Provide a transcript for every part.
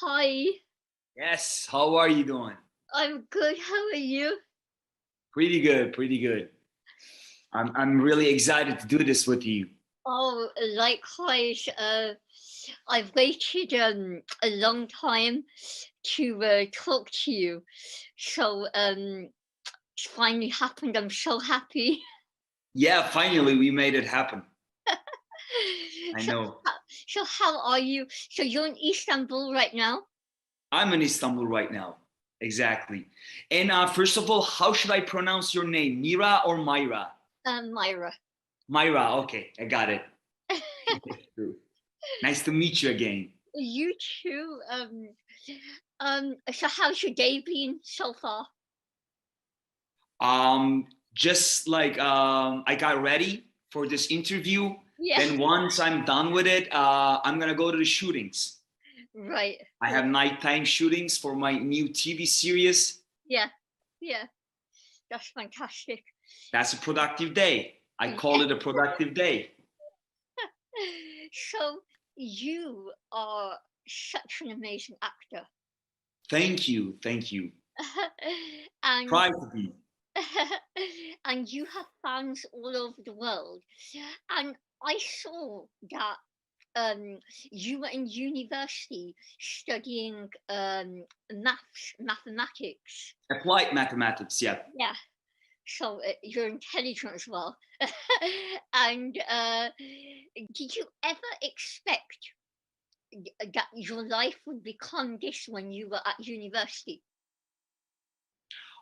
Hi, Yes, how are you doing? I'm good. How are you? Pretty good, pretty good. I'm really excited to do this with you. Oh, likewise. I've waited a long time to talk to you, so it's finally happened. I'm so happy. Yeah, finally we made it happen. I so, know. so how are you? So you're in Istanbul right now? I'm in Istanbul right now. Exactly. And first of all, how should I pronounce your name? Mira or Myra? Myra. Myra, okay, I got it. Nice to meet you again. You too. So how's your day been so far? Just like I got ready for this interview. Yeah. Then once I'm done with it, I'm gonna go to the shootings. Right. I have nighttime shootings for my new TV series. Yeah. Yeah. That's fantastic. That's a productive day. I call Yeah. it a productive day. So you are such an amazing actor. Thank you. Thank you. and Try to be. and you have fans all over the world. And I saw that um you were in university studying mathematics. Applied mathematics, yeah. Yeah. So you're intelligent as well. and did you ever expect that your life would become this when you were at university?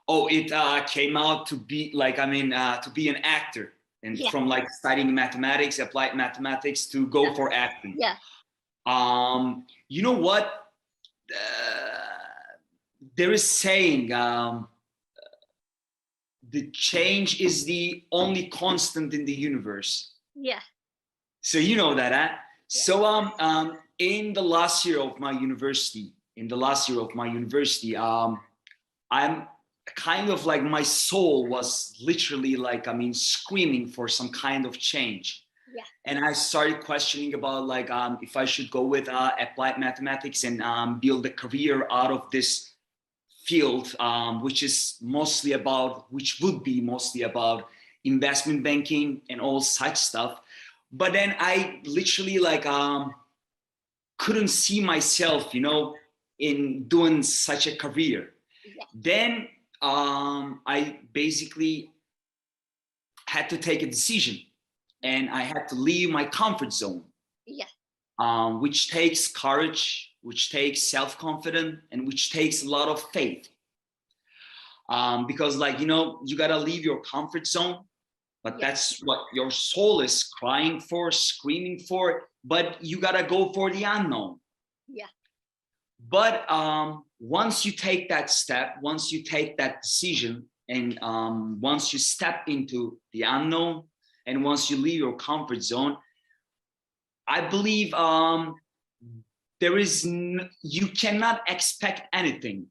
Oh, it came out to be like, to be an actor. And Yeah. from like studying mathematics, applied mathematics to go for acting. Yeah. You know what? There is saying the change is the only constant in the universe. Yeah. So you know that, huh? Yeah. So in the last year of my university, I'm kind of like my soul was literally like, screaming for some kind of change. Yeah. And I started questioning about like if I should go with applied mathematics and build a career out of this field, which would be mostly about investment banking and all such stuff. But then I literally like couldn't see myself, in doing such a career. Yeah. Then I basically had to take a decision, and I had to leave my comfort zone. Yeah. Which takes courage, which takes self-confidence, and which takes a lot of faith. Because like, you gotta leave your comfort zone, but Yeah. that's what your soul is crying for, screaming for, but you gotta go for the unknown. Yeah. But once you take that step, once you take that decision, and once you step into the unknown, and once you leave your comfort zone, I believe you cannot expect anything.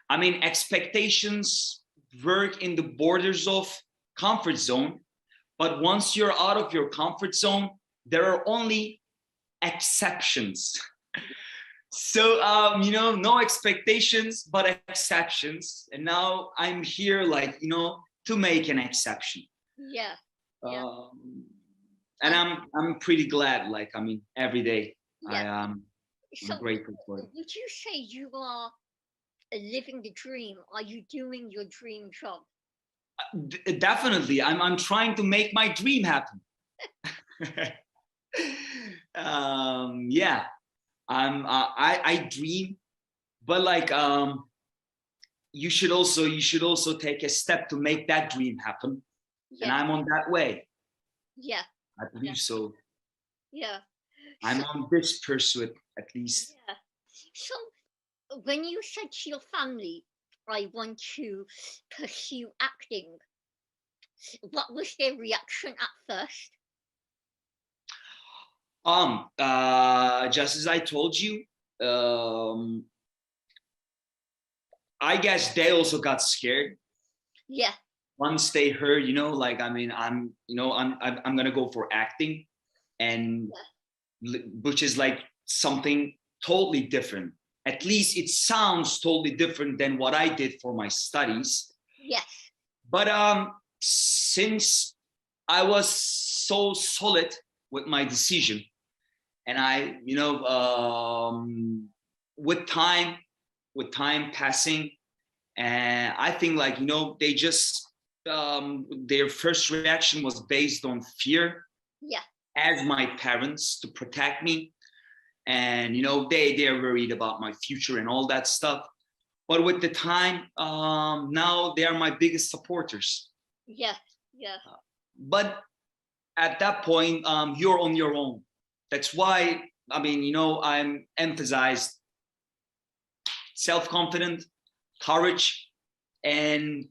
Expectations work in the borders of comfort zone, but once you're out of your comfort zone, there are only exceptions. So no expectations but exceptions, and now I'm here like, to make an exception. Yeah. Yeah. And I'm pretty glad, like, every day. Yeah. I'm So grateful for it. would you say you are living the dream? Are you doing your dream job? Definitely, I'm trying to make my dream happen. Yeah, I dream, but like you should also take a step to make that dream happen. Yeah. And I'm on that way. Yeah. I believe so. Yeah. I'm on this pursuit, at least. Yeah. So when you said to your family, I want to pursue acting, what was their reaction at first? Just as I told you, I guess they also got scared. Yeah. Once they heard, I'm gonna go for acting, and which is like something totally different. at least it sounds totally different than what I did for my studies. Yes. But since I was so solid with my decision, and I, with time passing, and I think like, they just, their first reaction was based on fear. Yeah. As my parents, to protect me. And, they're worried about my future and all that stuff. But with the time, now they are my biggest supporters. Yeah, yeah. But at that point, you're on your own. That's why, I'm emphasized self-confidence, courage, and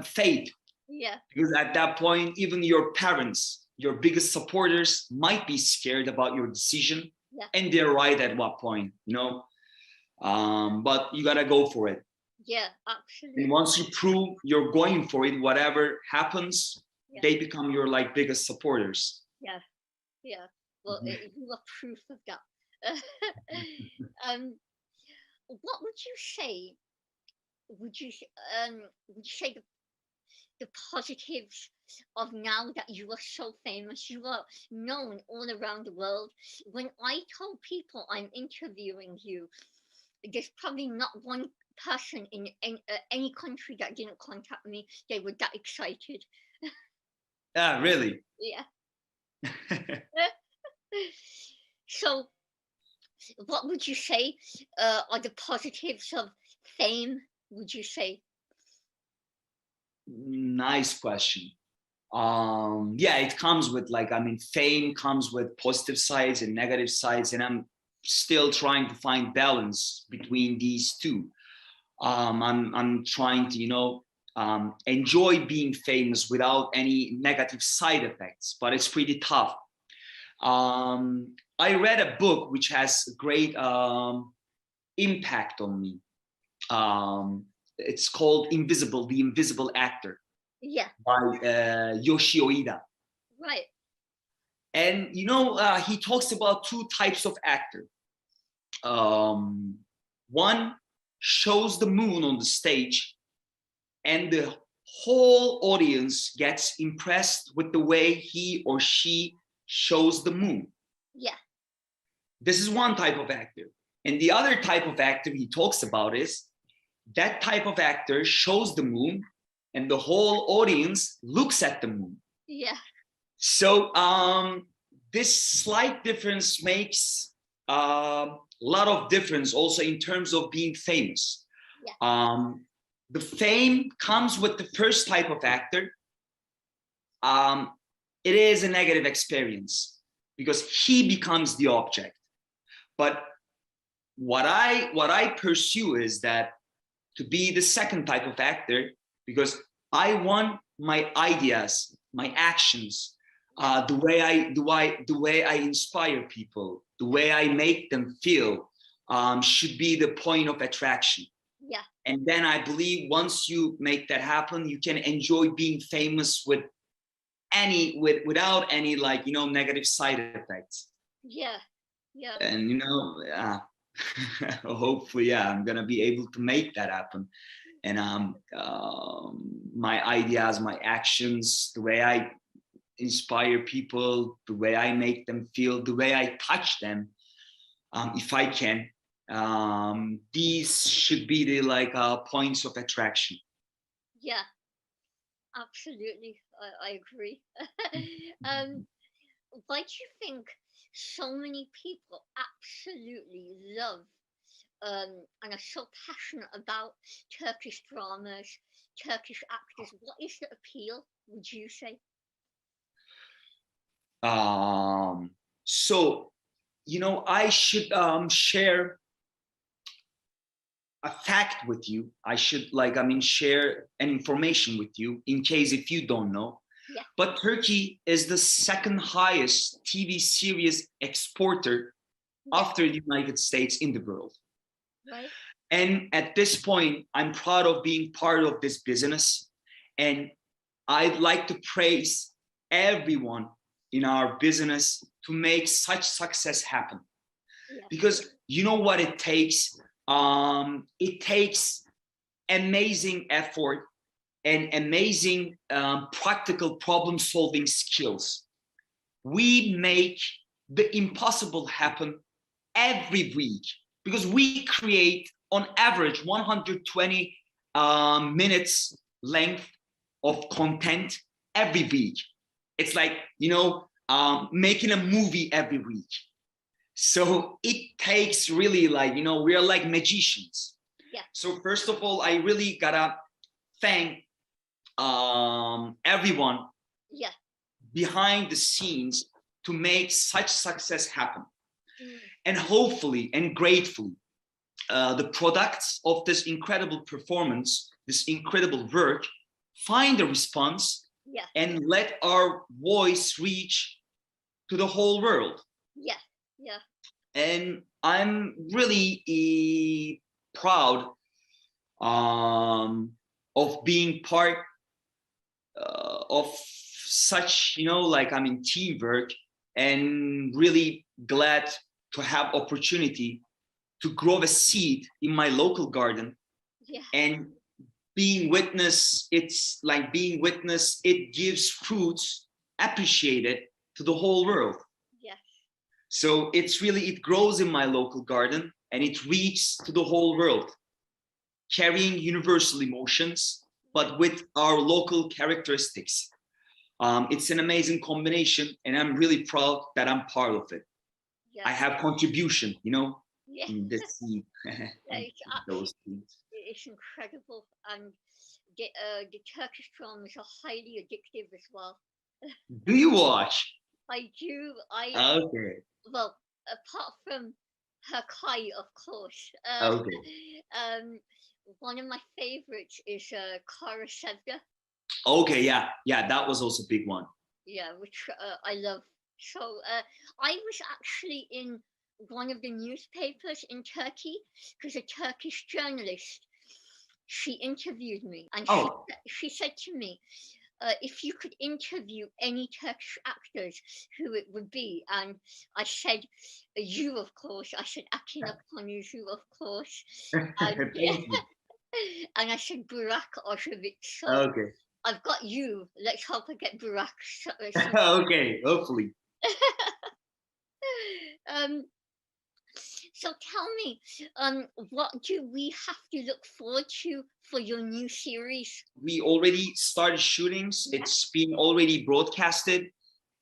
faith. Yeah. Because at that point, even your parents, your biggest supporters, might be scared about your decision. Yeah. And they're right at what point, but you gotta go for it. Yeah, absolutely. And once you prove you're going for it, whatever happens, they become your like biggest supporters. Yeah, yeah. Well, you are proof of that. What would you say? Would you say the positives of now that you are so famous, you are known all around the world? When I tell people I'm interviewing you, there's probably not one person in any country that didn't contact me. They were that excited. Yeah, really? Yeah. So, what would you say are the positives of fame, would you say? Nice question. Yeah, it comes with like, fame comes with positive sides and negative sides, and I'm still trying to find balance between these two. I'm trying to, enjoy being famous without any negative side effects, but it's pretty tough. I read a book which has great impact on me. It's called The Invisible Actor. Yeah. By Yoshio Ida. Right. And he talks about two types of actor. One shows the moon on the stage, and the whole audience gets impressed with the way he or she shows the moon. Yeah. This is one type of actor. And the other type of actor he talks about is that type of actor shows the moon, and the whole audience looks at the moon. Yeah. So this slight difference makes a lot of difference also in terms of being famous. Yeah. The fame comes with the first type of actor. It is a negative experience because he becomes the object. But what I pursue is that to be the second type of actor, because I want my ideas, my actions, the way I inspire people, the way I make them feel, should be the point of attraction. Yeah. And then I believe once you make that happen, you can enjoy being famous without any like negative side effects. Yeah. Yeah. And hopefully, I'm gonna be able to make that happen. And my ideas, my actions, the way I inspire people, the way I make them feel, the way I touch them, if I can, these should be the like points of attraction. Yeah, absolutely. I agree. Why do you think so many people absolutely love and are so passionate about Turkish dramas, Turkish actors? What is the appeal, would you say? So, I should share a fact with you. I should share an information with you in case if you don't know. Yeah. But Turkey is the second highest TV series exporter after the United States in the world. Right. And at this point, I'm proud of being part of this business. And I'd like to praise everyone in our business to make such success happen. Yeah. Because you know what it takes? It takes amazing effort and amazing practical problem solving skills. We make the impossible happen every week because we create on average 120 minutes length of content every week. It's like, you know, making a movie every week. So it takes really, like, you know, we're like magicians. Yeah. So first of all, I really gotta thank everyone Yeah. behind the scenes to make such success happen. Mm. And hopefully and gratefully, the products of this incredible performance, this incredible work, find a response, Yeah. and let our voice reach to the whole world. Yeah. Yeah. And I'm really proud of being part of such, you know, like, I mean, teamwork, and really glad to have opportunity to grow a seed in my local garden. Yeah. And being witness, it's like being witness, it gives fruits appreciated to the whole world. Yeah. So it's really, it grows in my local garden and it reaches to the whole world, carrying universal emotions, but with our local characteristics. It's an amazing combination, and I'm really proud that I'm part of it. Yeah. I have contribution, you know, Yeah. in this seed. It's seeds. It's incredible, and the Turkish dramas are highly addictive as well. Do you watch? I do. Okay. Well, apart from Hakai, of course. Okay. One of my favorites is Kara Sevda. Okay. Yeah. Yeah. That was also a big one. Yeah, which I love. So I was actually in one of the newspapers in Turkey because a Turkish journalist, she interviewed me, and Oh. she said to me, if you could interview any Turkish actors, who it would be. And I said, you, of course. I said, Ákínozo, of course. And, Thank you. and I said, Burak Ozcevic. So Okay. I've got you. Let's hope I get Burak. Okay. Hopefully. So tell me, what do we have to look forward to for your new series? We already started shootings. Yeah. It's been already broadcasted,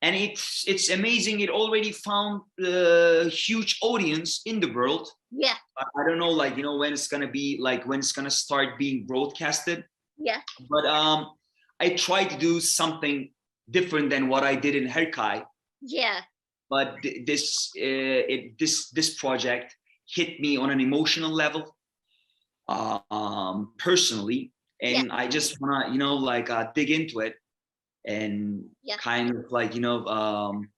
and it's amazing. It already found a huge audience in the world. Yeah. I don't know, like, you know, when it's gonna be, like, when it's gonna start being broadcasted. Yeah. But I tried to do something different than what I did in Herkai. Yeah. But this project hit me on an emotional level, personally, and Yeah. I just wanna, you know, like, dig into it and kind of, like, you know, on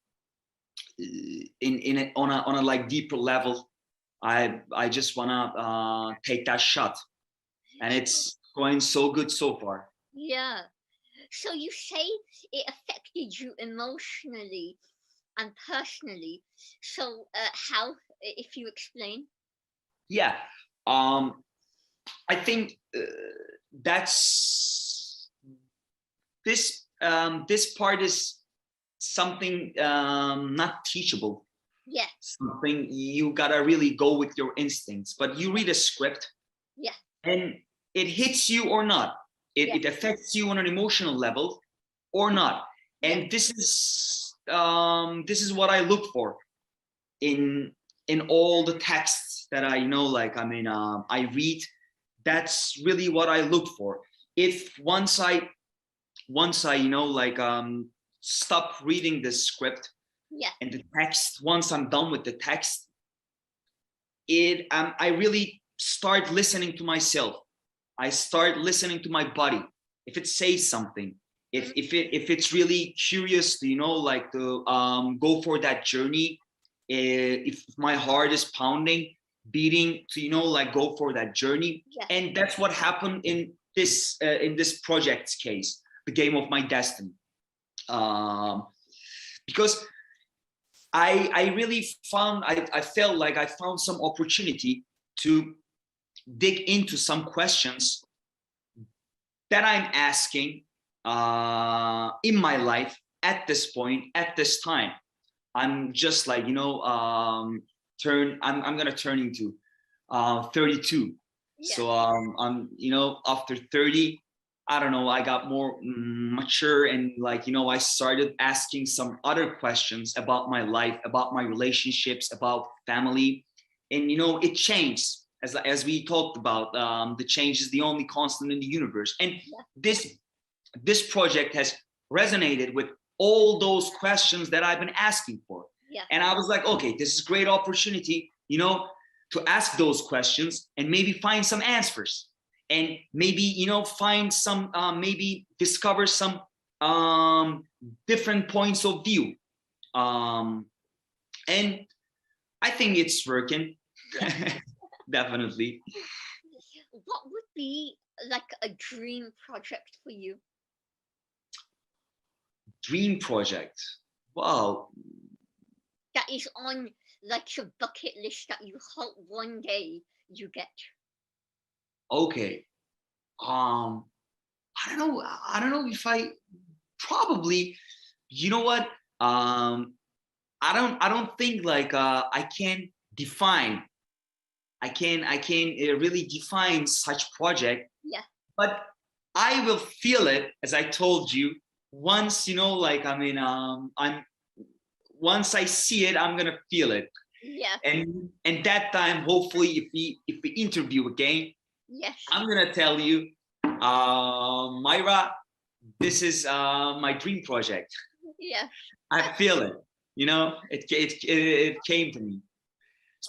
a like deeper level. I just wanna take that shot, and it's going so good so far. Yeah. So you say it affected you emotionally and personally. So how, if you explain? Yeah. I think that's this part is something not teachable. Yeah. Something you gotta really go with your instincts. But you read a script, yeah, and it hits you or not. It affects you on an emotional level or not. And this is what I look for in all the texts that I, you know, like, I mean, I read. That's really what I look for. If once I, you know, like, stop reading the script and the text, once I'm done with the text, I really start listening to myself. I start listening to my body. If it says something, if it's really curious to, you know, like, to go for that journey, if my heart is pounding, beating, to, you know, like, go for that journey. And that's what happened in this project's case, The Game of My Destiny. Because I really found, I felt like I found some opportunity to dig into some questions that I'm asking in my life at this point, at this time. I'm just like, you know, I'm gonna turn into 32. Yeah. So I'm, you know, after 30, I don't know, I got more mature, and like, you know, I started asking some other questions about my life, about my relationships, about family. And, you know, it changed. As we talked about, the change is the only constant in the universe. And this project has resonated with all those questions that I've been asking for. Yeah. And I was like, okay, this is a great opportunity, you know, to ask those questions and maybe find some answers, and maybe, you know, find some, maybe discover some different points of view. And I think it's working. Definitely. What would be like a dream project for you? Dream project. Wow. That is on like your bucket list that you hope one day you get. Okay. I don't know if I probably, you know what? I don't think like I can define. I can really define such project. Yeah. But I will feel it, as I told you, once, you know, like, I mean, once I see it, I'm gonna feel it. Yeah. And that time, hopefully, if we interview again, Yes. I'm gonna tell you, Myra, this is my dream project. Yeah. I feel it. You know, it came to me.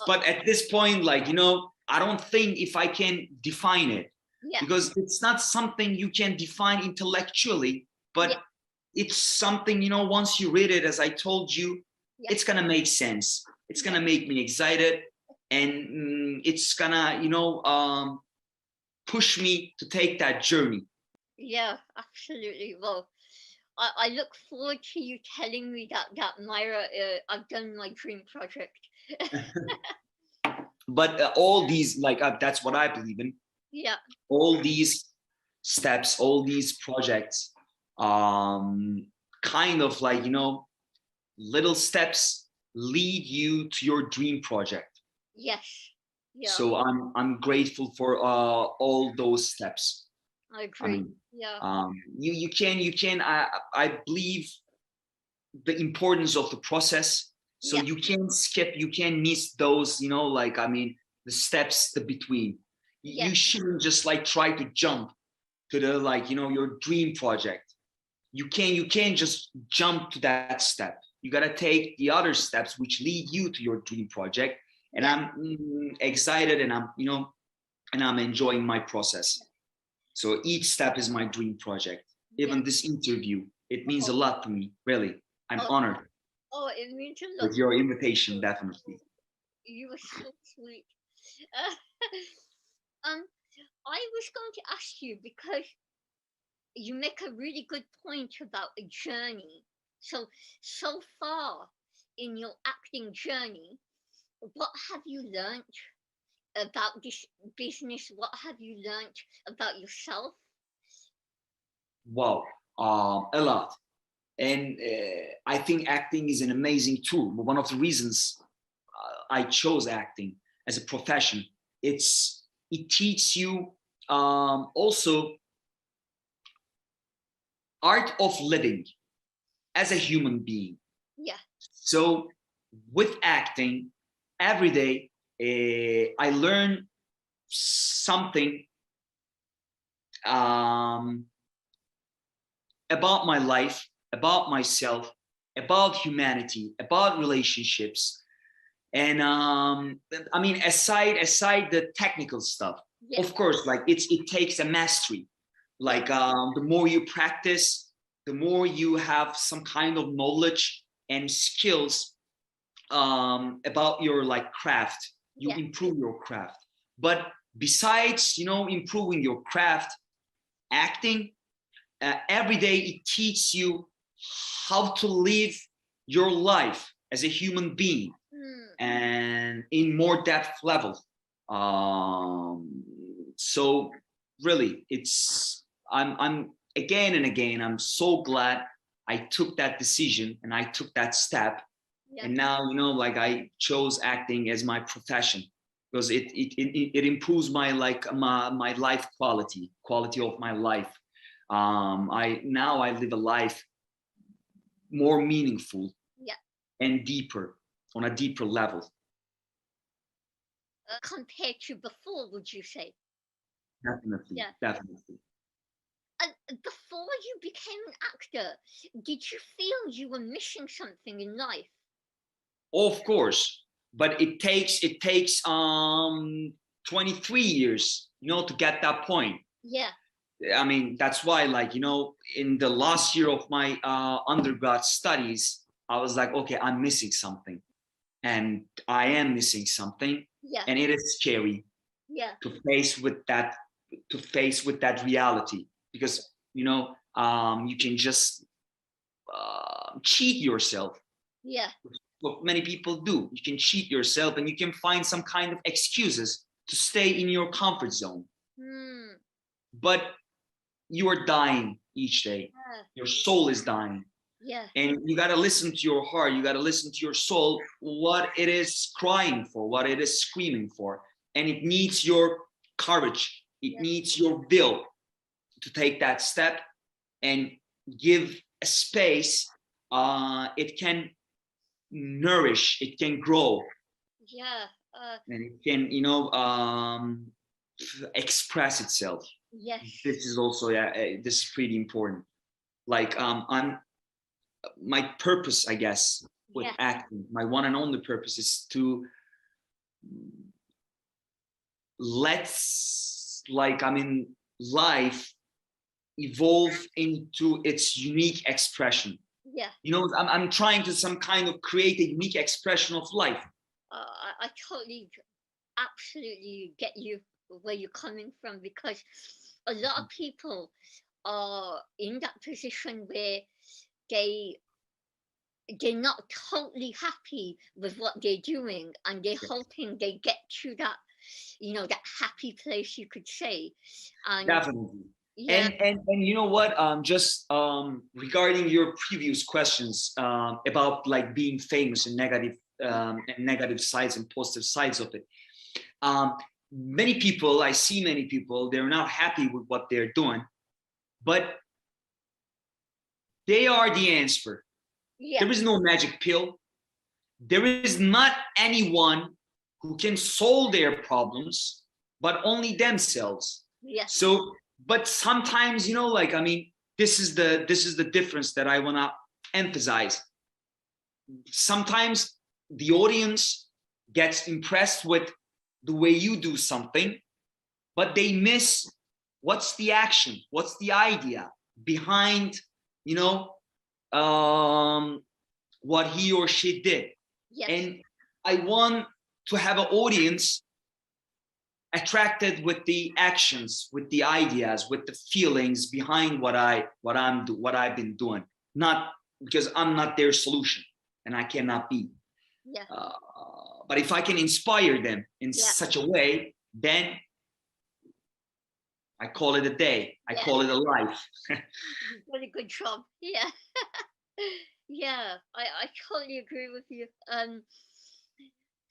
But at this point, like, you know, I don't think if I can define it, Yeah. because it's not something you can define intellectually, but it's something, you know, once you read it, as I told you, it's gonna make sense. It's gonna make me excited, and it's gonna, you know, push me to take that journey. Yeah, absolutely. Well, I look forward to you telling me that Myra, I've done my dream project. But all these, like, that's what I believe in. Yeah. All these steps, all these projects, kind of like, you know, little steps lead you to your dream project. Yes. Yeah. So I'm grateful for all those steps. I agree. I mean, yeah. You can I believe the importance of the process. So you can't skip, you can't miss those, you know, like, I mean, the steps, the between. You shouldn't just like try to jump to the, like, you know, your dream project. You can't just jump to that step. You gotta take the other steps which lead you to your dream project. And I'm excited, and I'm, you know, and I'm enjoying my process. So each step is my dream project. Even this interview, it means a lot to me, really. I'm honored. Oh, it means a lot. With your invitation, definitely. You were so sweet. I was going to ask you, because you make a really good point about a journey. So far in your acting journey, what have you learned about this business? What have you learned about yourself? Wow, a lot. And I think acting is an amazing tool. One of the reasons I chose acting as a profession, it teaches you also art of living as a human being. Yeah. So with acting, every day I learn something about my life, about myself, about humanity, about relationships. And I mean, aside the technical stuff, of course, like it takes a mastery. Like the more you practice, the more you have some kind of knowledge and skills about your like craft. You improve your craft. But besides, you know, improving your craft, acting, every day it teaches you how to live your life as a human being, Mm. and in more depth level. So really, I'm again and again, I'm so glad I took that decision and I took that step. Yeah. And now, you know, like I chose acting as my profession because it improves my my life quality of my life. I live a life more meaningful, Yeah. and deeper, on a deeper level. Compared to before, would you say? Definitely, Yeah. definitely. And before you became an actor, did you feel you were missing something in life? Of course, but it takes 23 years, you know, to get that point. Yeah. I mean, that's why, like, you know, in the last year of my undergrad studies, I was like, okay, I'm missing something, and I am missing something, Yeah. and it is scary Yeah. to face with that reality, because, you know, you can just cheat yourself. Yeah. What many people do, you can cheat yourself and you can find some kind of excuses to stay in your comfort zone. Mm. But you are dying each day. Yeah. Your soul is dying. Yeah. And you got to listen to your heart. You got to listen to your soul, what it is crying for, what it is screaming for. And it needs your courage. It Yeah. needs your will to take that step and give a space. It can nourish, it can grow, Yeah. and it can, you know, express itself. Yes. This is also, yeah, this is pretty important. Like, I'm my purpose, I guess, with Yeah. acting, my one and only purpose is to let's, like, I mean, life evolve into its unique expression. Yeah. You know, I'm trying to some kind of create a unique expression of life. I totally, absolutely get you where you're coming from, because a lot of people are in that position where they they're not totally happy with what they're doing, and they're Yes. hoping they get to that, you know, that happy place, you could say. And Definitely. yeah. And you know what? Just regarding your previous questions about like being famous and negative sides and positive sides of it. Um, Many people, I see many people, they're not happy with what they're doing, but they are the answer. Yeah. There is no magic pill. There is not anyone who can solve their problems, but only themselves. Yeah. So, but sometimes, you know, like, I mean, this is the difference that I want to emphasize. Sometimes the audience gets impressed with the way you do something, but they miss what's the action, what's the idea behind, you know, what he or she did. Yes. And I want to have an audience attracted with the actions, with the ideas, with the feelings behind what I've been doing. Not because I'm not their solution, and I cannot be. Yeah. But if I can inspire them in Yeah. such a way, then I call it a day. I Yeah. call it a life. Really good job. Yeah. Yeah. I totally agree with you.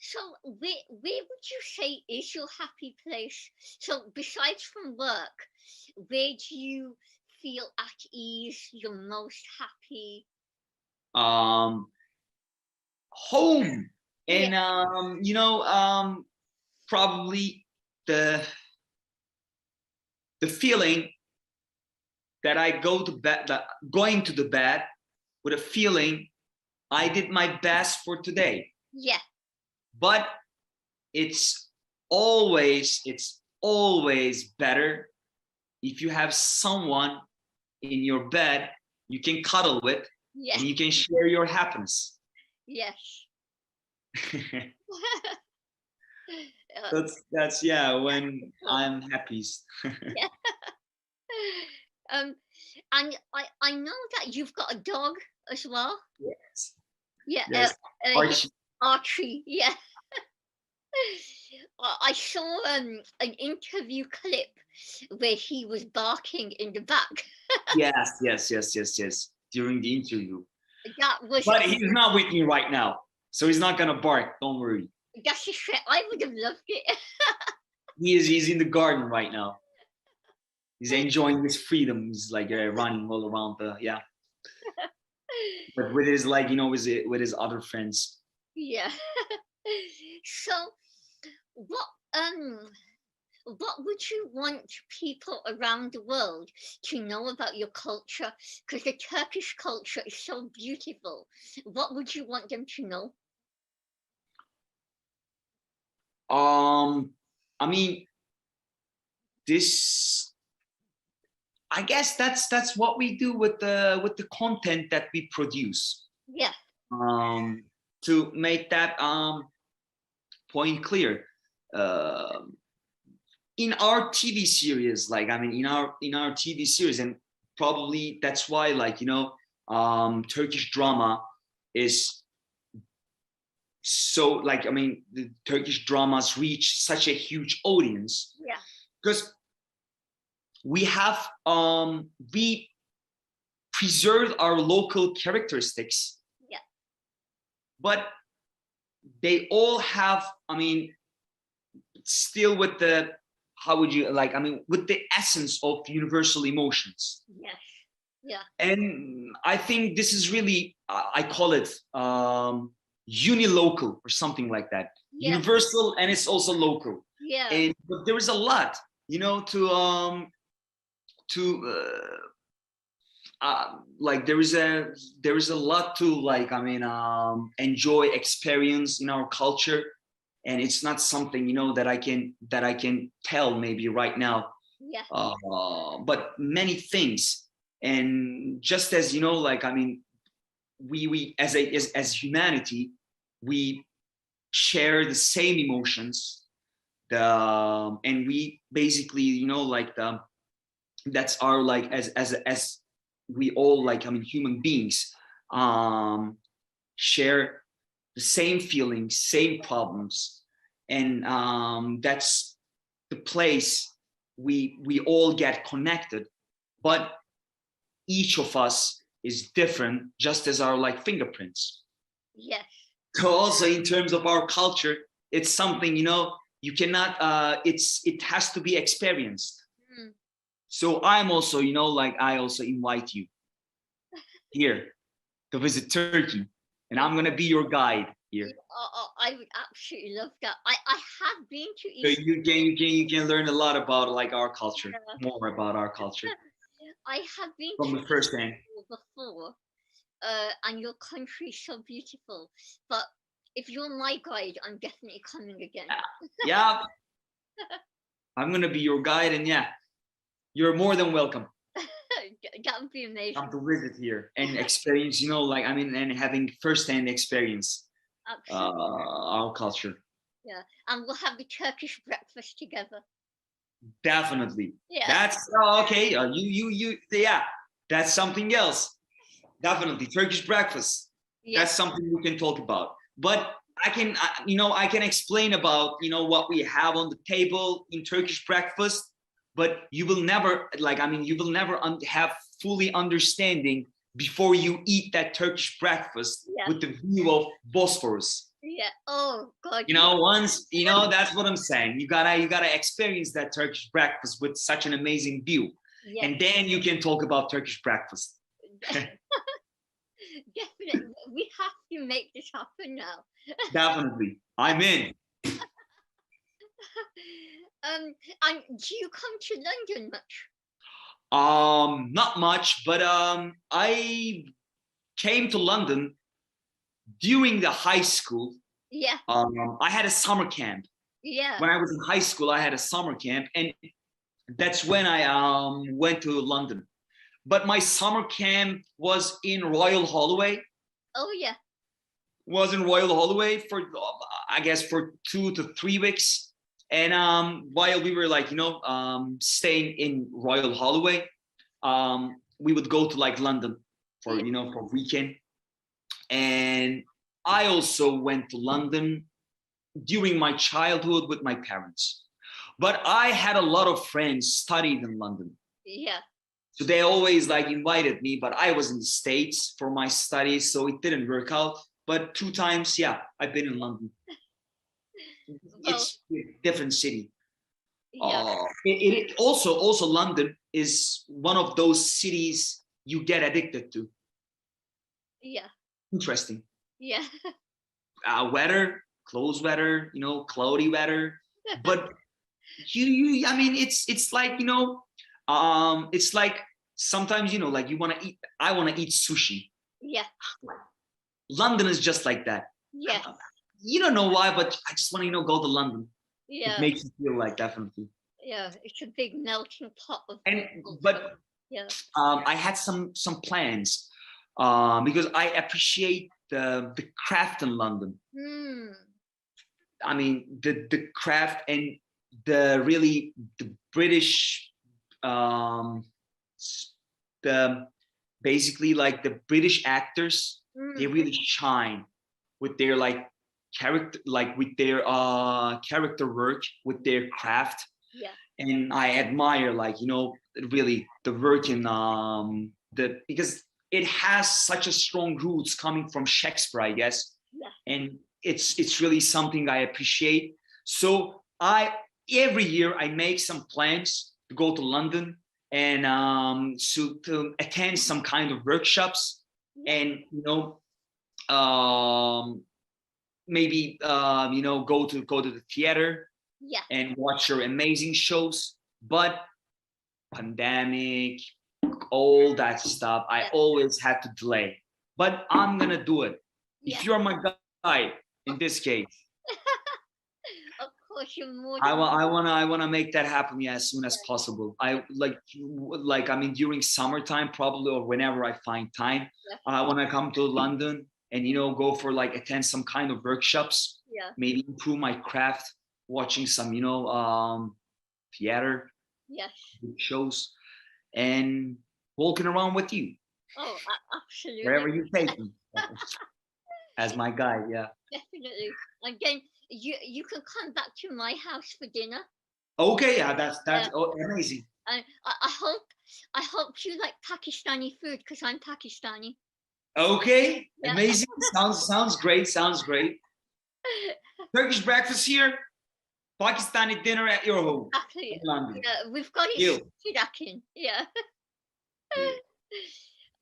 So where would you say is your happy place? So besides from work, where do you feel at ease, you're most happy? um, Home, Yeah. and you know, probably the feeling that I go to bed, that going to the bed with a feeling I did my best for today. Yeah. But it's always better if you have someone in your bed you can cuddle with Yeah. and you can share your happiness. Yes. That's yeah, when I'm happiest. Yeah. And I know that you've got a dog as well. Yes. Yeah, Yes, his Archie. Archie. Yeah. I saw an interview clip where he was barking in the back. Yes, yes, yes, yes, yes. During the interview, That was but he's not with me right now, so he's not gonna bark. Don't worry. that's a shame. I would have loved it. He's in the garden right now. He's enjoying his freedom. He's like running all around the but with his like with his other friends. Yeah. So, what what would you want people around the world to know about your culture? Because the Turkish culture is so beautiful. What would you want them to know? I mean, this. I guess that's what we do with the content that we produce. Yeah. To make that point clear. In our TV series, like I mean, in our TV series, and probably that's why, like Turkish drama is so like I mean, the Turkish dramas reach such a huge audience Yeah. because we have we preserved our local characteristics, Yeah. but they all have, I mean, still with the how would you like I mean with the essence of universal emotions. Yes. Yeah. And I think this is really I call it unilocal or something like that. Yeah. Universal, and it's also local. Yeah. And but there is a lot to like there is a lot to like I mean enjoy, experience in our culture, and it's not something that I can tell maybe right now. Yeah. But many things, and just as like I mean we as humanity, we share the same emotions, and we basically like that's our like as we all like I mean human beings share the same feelings, same problems, and that's the place we all get connected. But each of us is different, just as our like fingerprints. Yes. So also in terms of our culture, it's something you cannot. It has to be experienced. Mm. So I'm also like I also invite you here to visit Turkey, and I'm gonna be your guide here. I would absolutely love that. I have been to So East. you can learn a lot about like our culture, more about our culture I have been from to the first hand. before, and your country is so beautiful. But if you're my guide, I'm definitely coming again. Yeah, I'm gonna be your guide, and yeah, you're more than welcome. That would be amazing. Come to visit here and experience, like I mean, and having first-hand experience our culture. Yeah, and we'll have the Turkish breakfast together. Definitely. Yeah. That's okay. Yeah, that's something else. Definitely Turkish breakfast. Yeah. That's something we can talk about. But I can explain about what we have on the table in Turkish breakfast. But you will never have fully understanding before you eat that Turkish breakfast with the view of Bosphorus. Yeah. Oh God. Once that's what I'm saying. You gotta experience that Turkish breakfast with such an amazing view, and then you can talk about Turkish breakfast. Definitely, we have to make this happen now. Definitely, I'm in. And do you come to London much? Not much, but I came to London during the high school. Yeah. I had a summer camp. Yeah. When I was in high school, I had a summer camp, and that's when I went to London. But my summer camp was in Royal Holloway. Oh yeah. Was in Royal Holloway for I guess for 2 to 3 weeks. And while we were like staying in Royal Holloway, we would go to like London for for weekend. And I also went to London during my childhood with my parents. But I had a lot of friends studied in London. Yeah. So they always like invited me, but I was in the States for my studies, so it didn't work out. But 2 times, yeah, I've been in London. Well, It's a different city. yeah. It also London is one of those cities you get addicted to. Yeah. Interesting. Yeah. Weather, close weather, cloudy weather, but you I mean it's like it's like sometimes like I want to eat sushi. Yeah. London is just like that. Yeah. You don't know why, but I just want to go to London. Yeah. It makes you feel like, definitely. Yeah. It's a big melting pot of But yeah. I had some plans because I appreciate the craft in London. I mean the craft and the British the basically like the British actors, they really shine with their character, with their character work, with their craft. Yeah. And I admire really the work in because it has such a strong roots coming from Shakespeare, I guess. Yeah. And it's really something I appreciate. So every year I make some plans to go to London and to attend some kind of workshops, and maybe go to the theater, yeah, and watch your amazing shows. But pandemic, all that stuff, I always had to delay. But I'm gonna do it. If you're my guy in this case, of course you're more. I wanna make that happen as soon as possible. I I mean during summertime probably, or whenever I find time. I wanna come to London and go for attend some kind of workshops. Yeah. Maybe improve my craft, watching some theater. Yes. Shows, and walking around with you. Oh, absolutely. Wherever you take me. As my guide, yeah. Definitely. And then you can come back to my house for dinner. Okay, yeah, that's amazing. And I hope you like Pakistani food, because I'm Pakistani. Okay, amazing. Sounds great. Sounds great. Turkish breakfast here, Pakistani dinner at your home. Exactly. In London. Yeah, we've got it Lآكين. Yeah.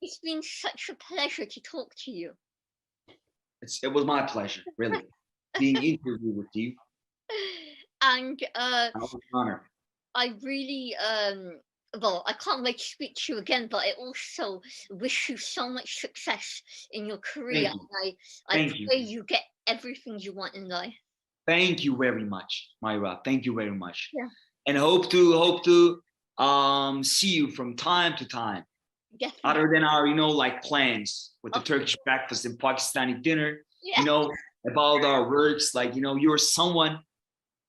It's been such a pleasure to talk to you. It was my pleasure, really, being interviewed with you. And I was honored. I really well, I can't wait to speak to you again, but I also wish you so much success in your career. Thank you. I pray you get everything you want in life. Thank you very much, Myra. Thank you very much. Yeah. And hope to see you from time to time. Definitely. Other than our plans with the Turkish breakfast and Pakistani dinner, about our works, you're someone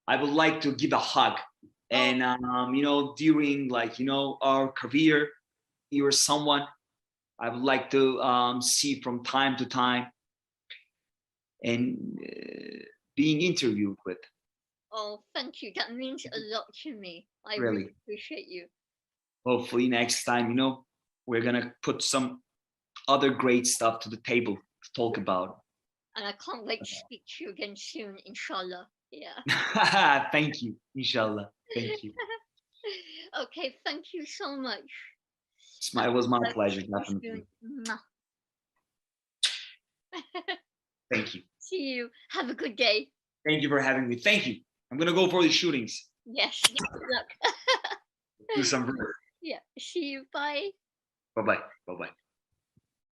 I would like to give a hug. And during our career, you're someone I would like to see from time to time and being interviewed with. Oh, thank you. That means a lot to me. I really appreciate you. Hopefully next time, we're gonna put some other great stuff to the table to talk about. And I can't wait to speak to you again soon, inshallah. Yeah. Thank you, inshallah. Thank you. Okay, thank you so much. It was my pleasure, definitely. Thank you. See you. Have a good day. Thank you for having me. Thank you. I'm gonna go for the shootings. Yes. Good luck. Do some work. Yeah. See you. Bye. Bye-bye. Bye-bye.